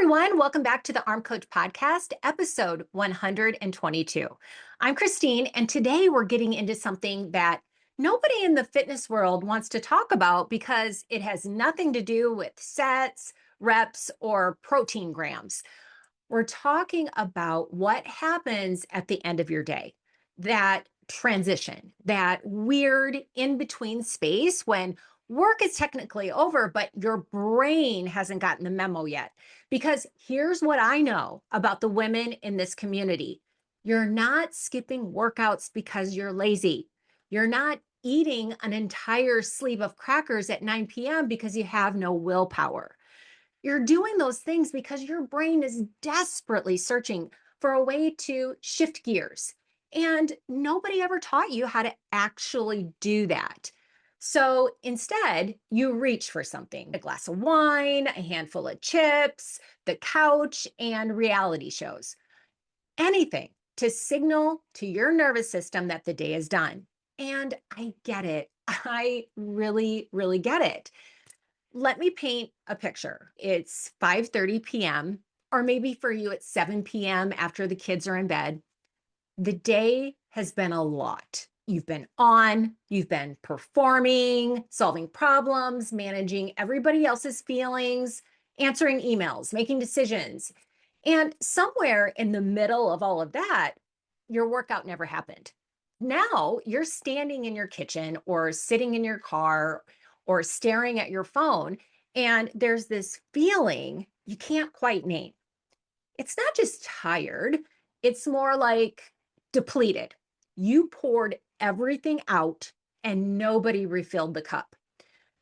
everyone. Welcome back to the Arm Coach Podcast, episode 122. I'm Kristine, and today we're getting into something that nobody in the fitness world wants to talk about because it has nothing to do with sets, reps, or protein grams. We're talking about what happens at the end of your day, that transition, that weird in between space when work is technically over, but your brain hasn't gotten the memo yet. Because here's what I know about the women in this community: you're not skipping workouts because you're lazy. You're not eating an entire sleeve of crackers at 9 p.m. because you have no willpower. You're doing those things because your brain is desperately searching for a way to shift gears. And nobody ever taught you how to actually do that. So instead, you reach for something: a glass of wine, a handful of chips, the couch, and reality shows. Anything to signal to your nervous system that the day is done. And I get it. I really, really get it. Let me paint a picture. It's 5:30 p.m., or maybe for you it's 7 p.m. after the kids are in bed. The day has been a lot. You've been performing, solving problems, managing everybody else's feelings, answering emails, making decisions. And somewhere in the middle of all of that, your workout never happened. Now you're standing in your kitchen or sitting in your car or staring at your phone, and there's this feeling you can't quite name. It's not just tired, it's more like depleted. You poured everything out and nobody refilled the cup.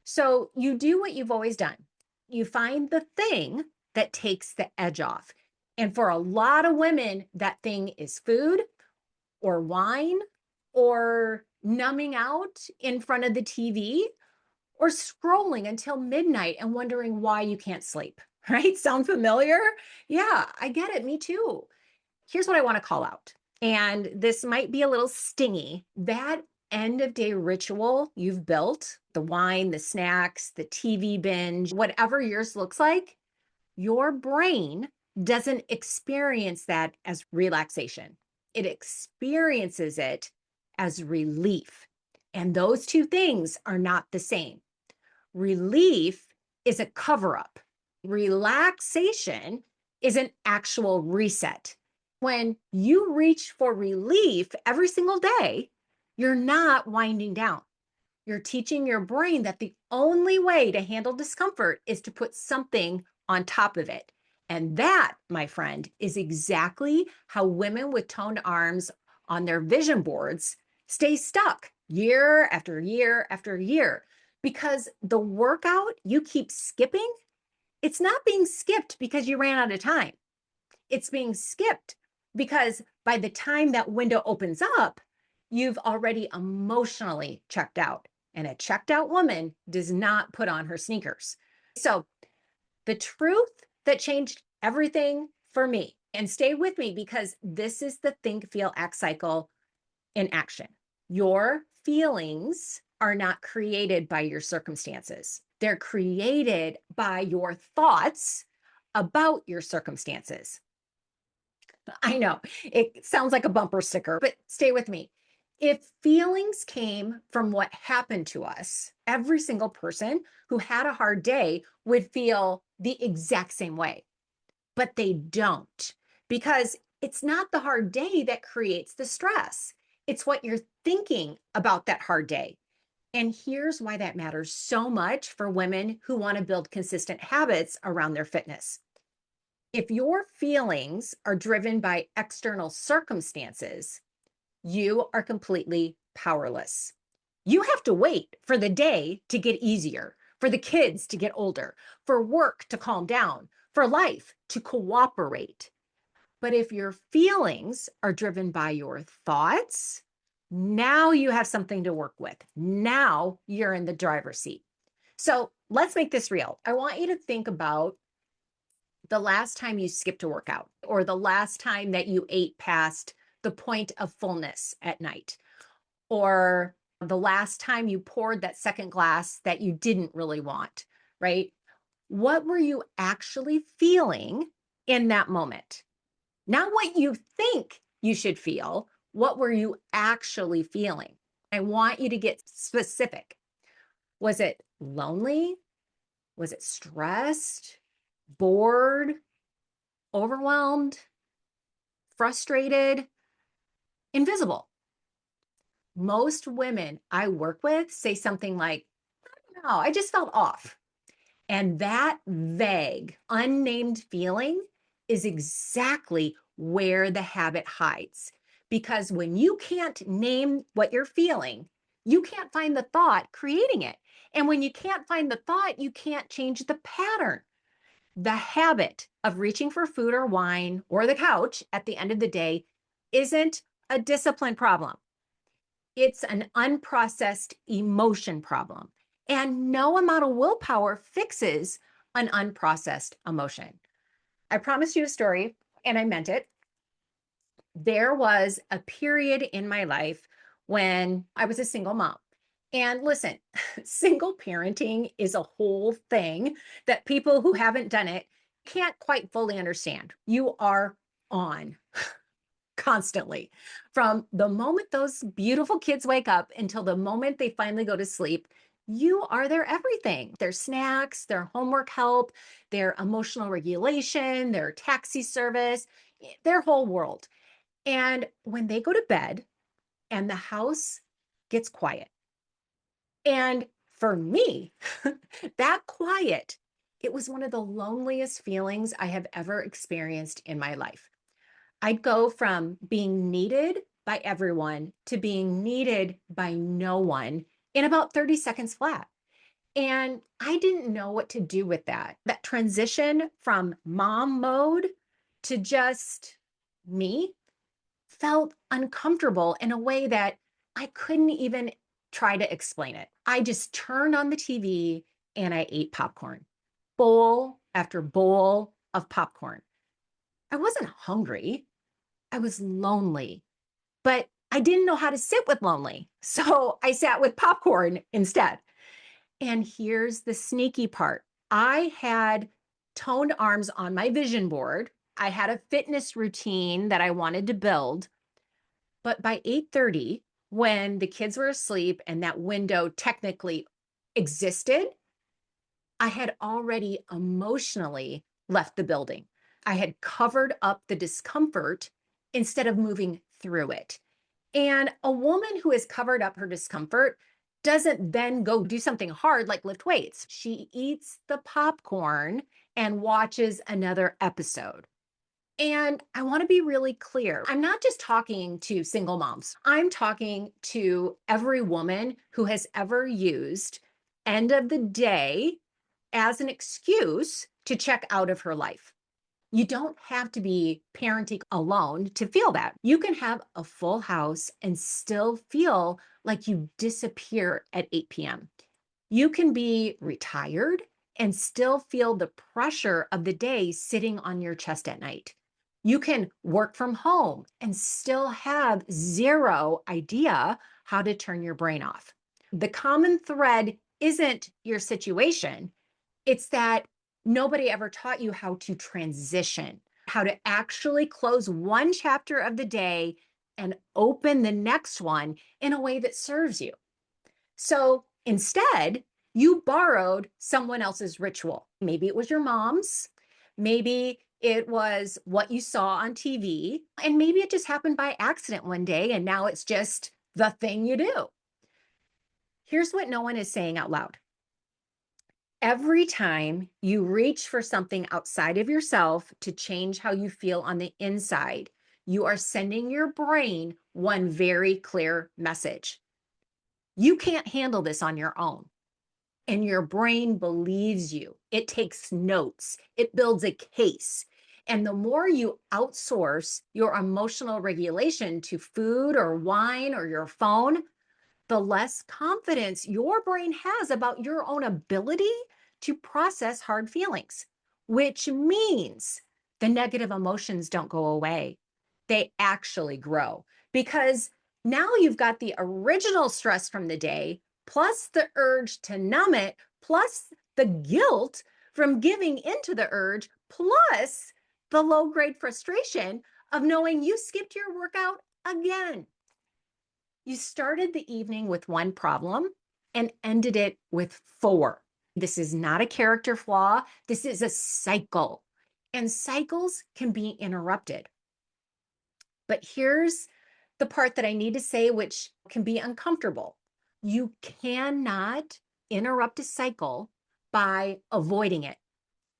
So you do what you've always done. You find the thing that takes the edge off. And for a lot of women, that thing is food or wine or numbing out in front of the TV or scrolling until midnight and wondering why you can't sleep, right? Sound familiar? Yeah, I get it. Me too. Here's what I want to call out. And this might be a little stingy. That end of day ritual you've built, the wine, the snacks, the TV binge, whatever yours looks like, your brain doesn't experience that as relaxation. It experiences it as relief. And those two things are not the same. Relief is a cover up. Relaxation is an actual reset. When you reach for relief every single day, you're not winding down. You're teaching your brain that the only way to handle discomfort is to put something on top of it. And that, my friend, is exactly how women with toned arms on their vision boards stay stuck year after year after year. Because the workout you keep skipping, it's not being skipped because you ran out of time. It's being skipped because by the time that window opens up, you've already emotionally checked out. And a checked out woman does not put on her sneakers. So the truth that changed everything for me, and stay with me because this is the think, feel, act cycle in action. Your feelings are not created by your circumstances. They're created by your thoughts about your circumstances. I know it sounds like a bumper sticker, but stay with me. If feelings came from what happened to us, every single person who had a hard day would feel the exact same way. But they don't, because it's not the hard day that creates the stress. It's what you're thinking about that hard day. And here's why that matters so much for women who want to build consistent habits around their fitness. If your feelings are driven by external circumstances, you are completely powerless. You have to wait for the day to get easier, for the kids to get older, for work to calm down, for life to cooperate. But if your feelings are driven by your thoughts, now you have something to work with. Now you're in the driver's seat. So let's make this real. I want you to think about the last time you skipped a workout, or the last time that you ate past the point of fullness at night, or the last time you poured that second glass that you didn't really want, right? What were you actually feeling in that moment? Not what you think you should feel. What were you actually feeling? I want you to get specific. Was it lonely? Was it stressed, bored, overwhelmed, frustrated, invisible? Most women I work with say something like, no, I just felt off. And that vague, unnamed feeling is exactly where the habit hides. Because when you can't name what you're feeling, you can't find the thought creating it. And when you can't find the thought, you can't change the pattern. The habit of reaching for food or wine or the couch at the end of the day isn't a discipline problem. It's an unprocessed emotion problem. And no amount of willpower fixes an unprocessed emotion. I promised you a story, and I meant it. There was a period in my life when I was a single mom. And listen, single parenting is a whole thing that people who haven't done it can't quite fully understand. You are on constantly from the moment those beautiful kids wake up until the moment they finally go to sleep. You are their everything, their snacks, their homework help, their emotional regulation, their taxi service, their whole world. And when they go to bed and the house gets quiet, and for me, that quiet, it was one of the loneliest feelings I have ever experienced in my life. I'd go from being needed by everyone to being needed by no one in about 30 seconds flat. And I didn't know what to do with that. That transition from mom mode to just me felt uncomfortable in a way that I couldn't even try to explain it. I just turned on the TV and I ate popcorn, bowl after bowl of popcorn. I wasn't hungry. I was lonely, but I didn't know how to sit with lonely. So I sat with popcorn instead. And here's the sneaky part. I had toned arms on my vision board. I had a fitness routine that I wanted to build. But by 8:30, when the kids were asleep and that window technically existed, I had already emotionally left the building. I had covered up the discomfort instead of moving through it. And a woman who has covered up her discomfort doesn't then go do something hard like lift weights. She eats the popcorn and watches another episode. And I want to be really clear. I'm not just talking to single moms. I'm talking to every woman who has ever used end of the day as an excuse to check out of her life. You don't have to be parenting alone to feel that. You can have a full house and still feel like you disappear at 8 p.m. You can be retired and still feel the pressure of the day sitting on your chest at night. You can work from home and still have zero idea how to turn your brain off. The common thread isn't your situation, it's that nobody ever taught you how to transition, how to actually close one chapter of the day and open the next one in a way that serves you. So instead, you borrowed someone else's ritual. Maybe it was your mom's, maybe it was what you saw on TV, and maybe it just happened by accident one day and now it's just the thing you do. Here's what no one is saying out loud. Every time you reach for something outside of yourself to change how you feel on the inside, you are sending your brain one very clear message. You can't handle this on your own. And your brain believes you. It takes notes, it builds a case. And the more you outsource your emotional regulation to food or wine or your phone, the less confidence your brain has about your own ability to process hard feelings, which means the negative emotions don't go away. They actually grow because now you've got the original stress from the day, plus the urge to numb it, plus the guilt from giving into the urge, plus the low grade frustration of knowing you skipped your workout again. You started the evening with one problem and ended it with four. This is not a character flaw. This is a cycle. And cycles can be interrupted. But here's the part that I need to say, which can be uncomfortable. You cannot interrupt a cycle by avoiding it.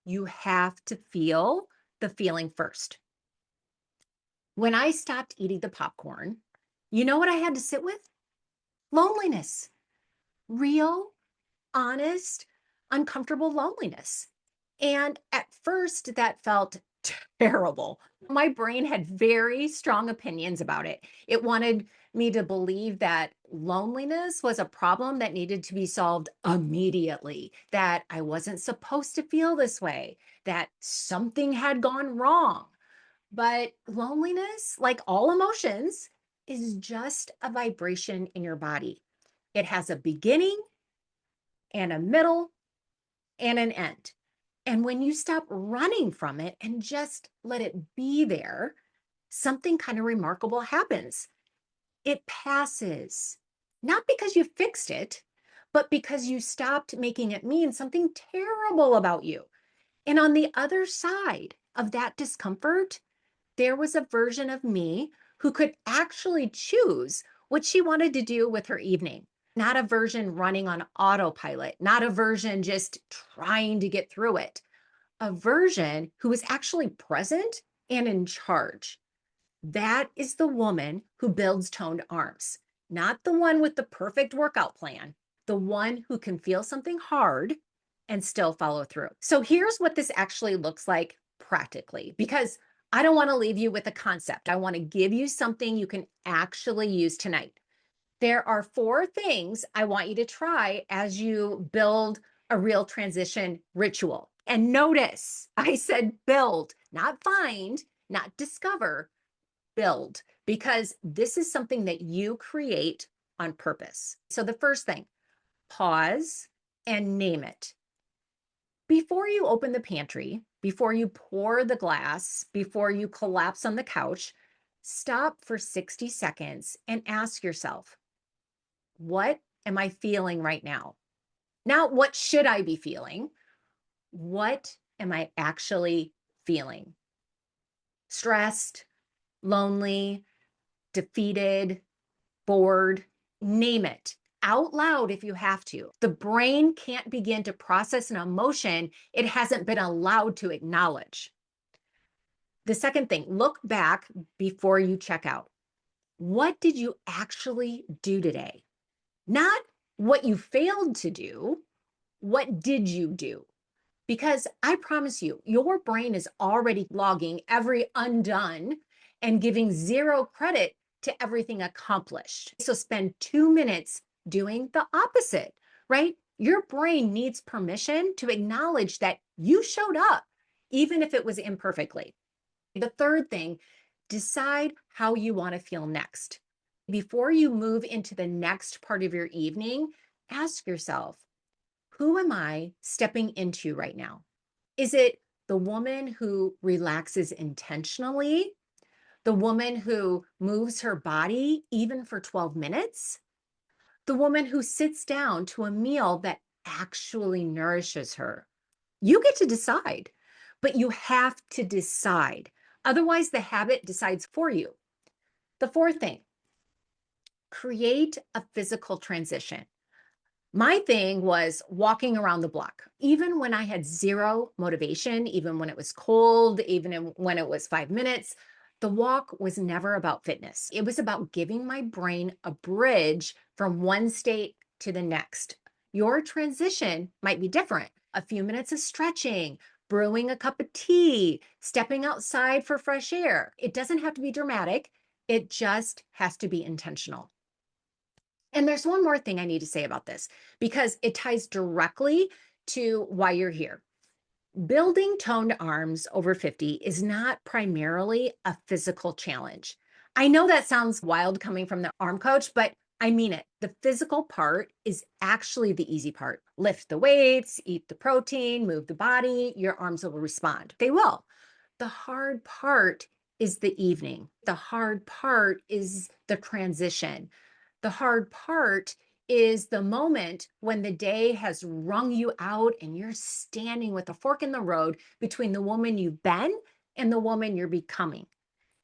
You have to feel the feeling first. When I stopped eating the popcorn, you know what I had to sit with? Loneliness. Real, honest, uncomfortable loneliness. And at first, that felt terrible. My brain had very strong opinions about it. It wanted me to believe that loneliness was a problem that needed to be solved immediately, that I wasn't supposed to feel this way, that something had gone wrong. But loneliness, like all emotions, is just a vibration in your body. It has a beginning and a middle and an end. And when you stop running from it and just let it be there, something kind of remarkable happens. It passes, not because you fixed it, but because you stopped making it mean something terrible about you. And on the other side of that discomfort, there was a version of me who could actually choose what she wanted to do with her evening. Not a version running on autopilot, not a version just trying to get through it, a version who was actually present and in charge. That is the woman who builds toned arms, not the one with the perfect workout plan, the one who can feel something hard and still follow through. So here's what this actually looks like practically, because I don't want to leave you with a concept. I want to give you something you can actually use tonight. There are four things I want you to try as you build a real transition ritual. And notice I said build, not find, not discover, build, because this is something that you create on purpose. So the first thing, pause and name it. Before you open the pantry, before you pour the glass, before you collapse on the couch, stop for 60 seconds and ask yourself, what am I feeling right now? Not what should I be feeling? What am I actually feeling? Stressed, lonely, defeated, bored, name it out loud if you have to. The brain can't begin to process an emotion it hasn't been allowed to acknowledge. The second thing, look back before you check out. What did you actually do today? Not what you failed to do. What did you do? Because I promise you, your brain is already logging every undone and giving zero credit to everything accomplished. So spend 2 minutes doing the opposite, right? Your brain needs permission to acknowledge that you showed up, even if it was imperfectly. The third thing, decide how you want to feel next. Before you move into the next part of your evening, ask yourself, who am I stepping into right now? Is it the woman who relaxes intentionally? The woman who moves her body even for 12 minutes? The woman who sits down to a meal that actually nourishes her? You get to decide, but you have to decide. Otherwise, the habit decides for you. The fourth thing, create a physical transition. My thing was walking around the block, even when I had zero motivation, even when it was cold, when it was 5 minutes. The walk was never about fitness. It was about giving my brain a bridge from one state to the next. Your transition might be different. A few minutes of stretching, brewing a cup of tea, stepping outside for fresh air. It doesn't have to be dramatic. It just has to be intentional. And there's one more thing I need to say about this because it ties directly to why you're here. Building toned arms over 50 is not primarily a physical challenge. I know that sounds wild coming from the arm coach, but I mean it. The physical part is actually the easy part. Lift the weights, eat the protein, move the body, your arms will respond. They will. The hard part is the evening. The hard part is the transition. The hard part is the moment when the day has wrung you out and you're standing with a fork in the road between the woman you've been and the woman you're becoming.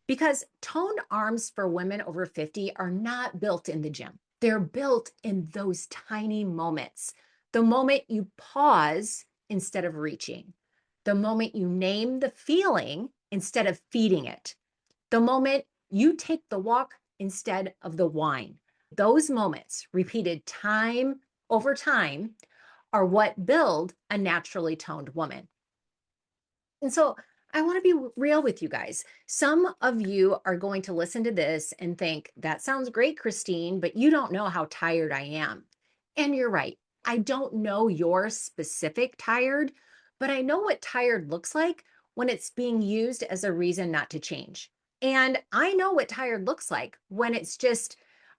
Because toned arms for women over 50 are not built in the gym. They're built in those tiny moments. The moment you pause instead of reaching, the moment you name the feeling instead of feeding it, the moment you take the walk instead of the whine. Those moments, repeated time over time, are what build a naturally toned woman. And so I want to be real with you guys. Some of you are going to listen to this and think, that sounds great, Kristine, but you don't know how tired I am. And you're right. I don't know your specific tired, but I know what tired looks like when it's being used as a reason not to change. And I know what tired looks like when it's just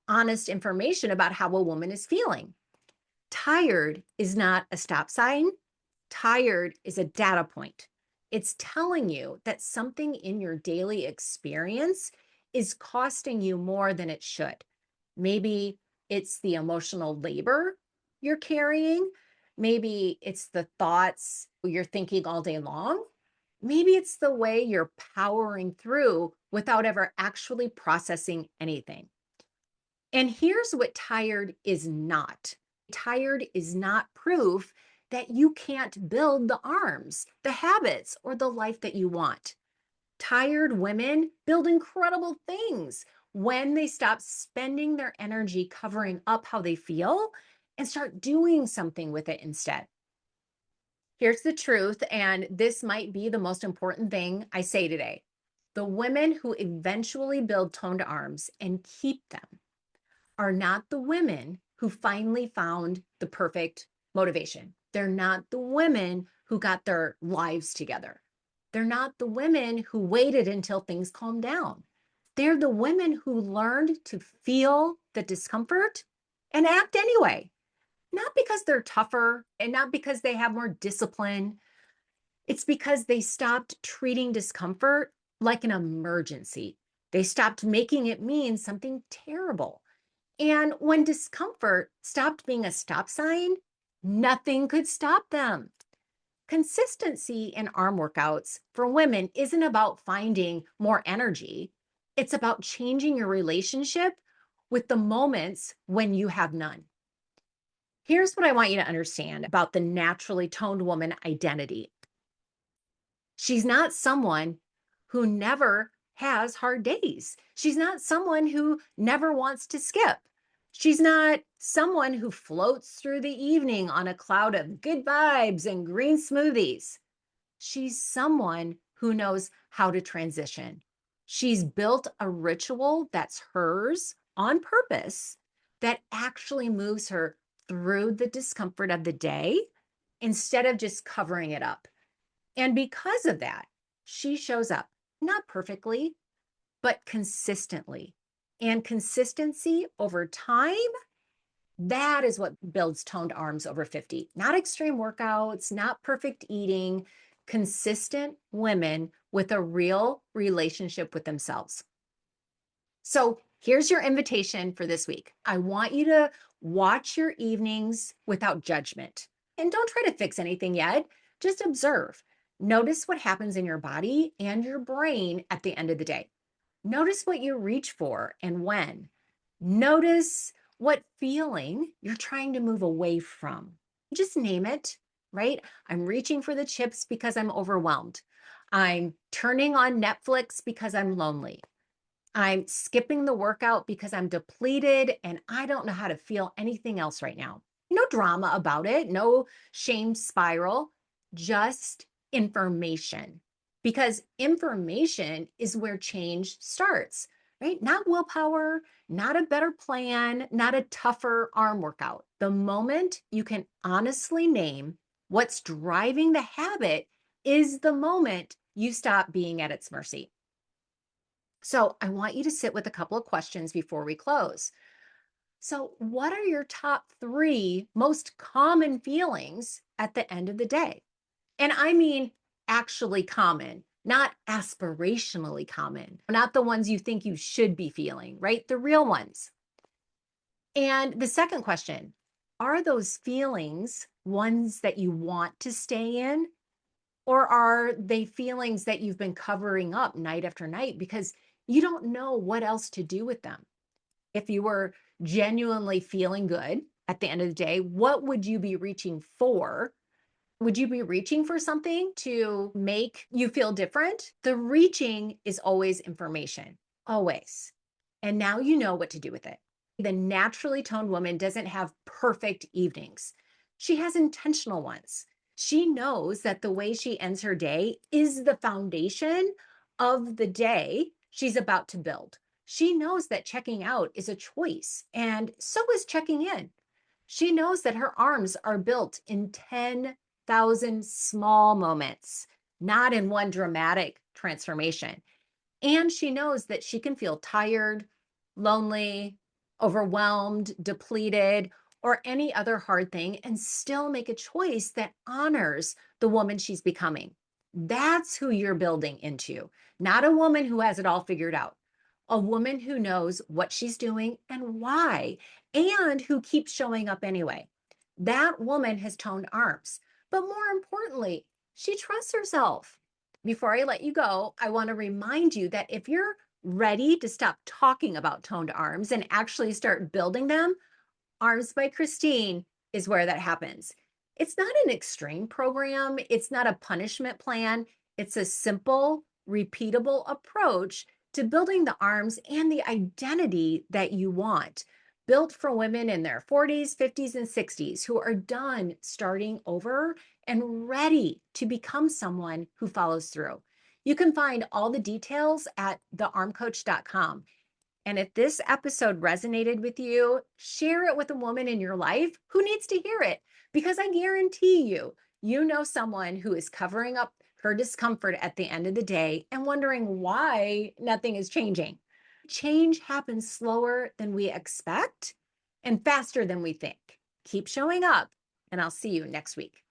honest information about how a woman is feeling. Tired is not a stop sign. Tired is a data point. It's telling you that something in your daily experience is costing you more than it should. Maybe it's the emotional labor you're carrying. Maybe it's the thoughts you're thinking all day long. Maybe it's the way you're powering through without ever actually processing anything. And here's what tired is not. Tired is not proof that you can't build the arms, the habits, or the life that you want. Tired women build incredible things when they stop spending their energy covering up how they feel and start doing something with it instead. Here's the truth, and this might be the most important thing I say today. The women who eventually build toned arms and keep them are not the women who finally found the perfect motivation. They're not the women who got their lives together. They're not the women who waited until things calmed down. They're the women who learned to feel the discomfort and act anyway, not because they're tougher and not because they have more discipline. It's because they stopped treating discomfort like an emergency. They stopped making it mean something terrible. And when discomfort stopped being a stop sign, nothing could stop them. Consistency in arm workouts for women isn't about finding more energy. It's about changing your relationship with the moments when you have none. Here's what I want you to understand about the naturally toned woman identity. She's not someone who never has hard days. She's not someone who never wants to skip. She's not someone who floats through the evening on a cloud of good vibes and green smoothies. She's someone who knows how to transition. She's built a ritual that's hers on purpose that actually moves her through the discomfort of the day instead of just covering it up. And because of that, she shows up not perfectly, but consistently. And consistency over time, that is what builds toned arms over 50. Not extreme workouts, not perfect eating, consistent women with a real relationship with themselves. So here's your invitation for this week. I want you to watch your evenings without judgment. And don't try to fix anything yet, just observe. Notice what happens in your body and your brain at the end of the day. Notice what you reach for and when. Notice what feeling you're trying to move away from. Just name it, right? I'm reaching for the chips because I'm overwhelmed. I'm turning on Netflix because I'm lonely. I'm skipping the workout because I'm depleted and I don't know how to feel anything else right now. No drama about it, no shame spiral, just information. Because information is where change starts, right? Not willpower, not a better plan, not a tougher arm workout. The moment you can honestly name what's driving the habit is the moment you stop being at its mercy. So I want you to sit with a couple of questions before we close. So, what are your top three most common feelings at the end of the day? And I mean actually common, not aspirationally common, not the ones you think you should be feeling, right? The real ones. And the second question, are those feelings ones that you want to stay in? Or are they feelings that you've been covering up night after night because you don't know what else to do with them? If you were genuinely feeling good at the end of the day, what would you be reaching for? Would you be reaching for something to make you feel different? The reaching is always information, always. And now you know what to do with it. The naturally toned woman doesn't have perfect evenings. She has intentional ones. She knows that the way she ends her day is the foundation of the day she's about to build. She knows that checking out is a choice, and so is checking in. She knows that her arms are built in 10,000 small moments, not in one dramatic transformation. And she knows that she can feel tired, lonely, overwhelmed, depleted, or any other hard thing and still make a choice that honors the woman she's becoming. That's who you're building into, not a woman who has it all figured out, a woman who knows what she's doing and why, and who keeps showing up anyway. That woman has toned arms, but more importantly, she trusts herself. Before I let you go, I want to remind you that if you're ready to stop talking about toned arms and actually start building them, Arms by Kristine is where that happens. It's not an extreme program, it's not a punishment plan. It's a simple, repeatable approach to building the arms and the identity that you want, built for women in their 40s, 50s, and 60s who are done starting over and ready to become someone who follows through. You can find all the details at thearmcoach.com. And if this episode resonated with you, share it with a woman in your life who needs to hear it. Because I guarantee you, you know someone who is covering up her discomfort at the end of the day and wondering why nothing is changing. Change happens slower than we expect and faster than we think. Keep showing up, and I'll see you next week.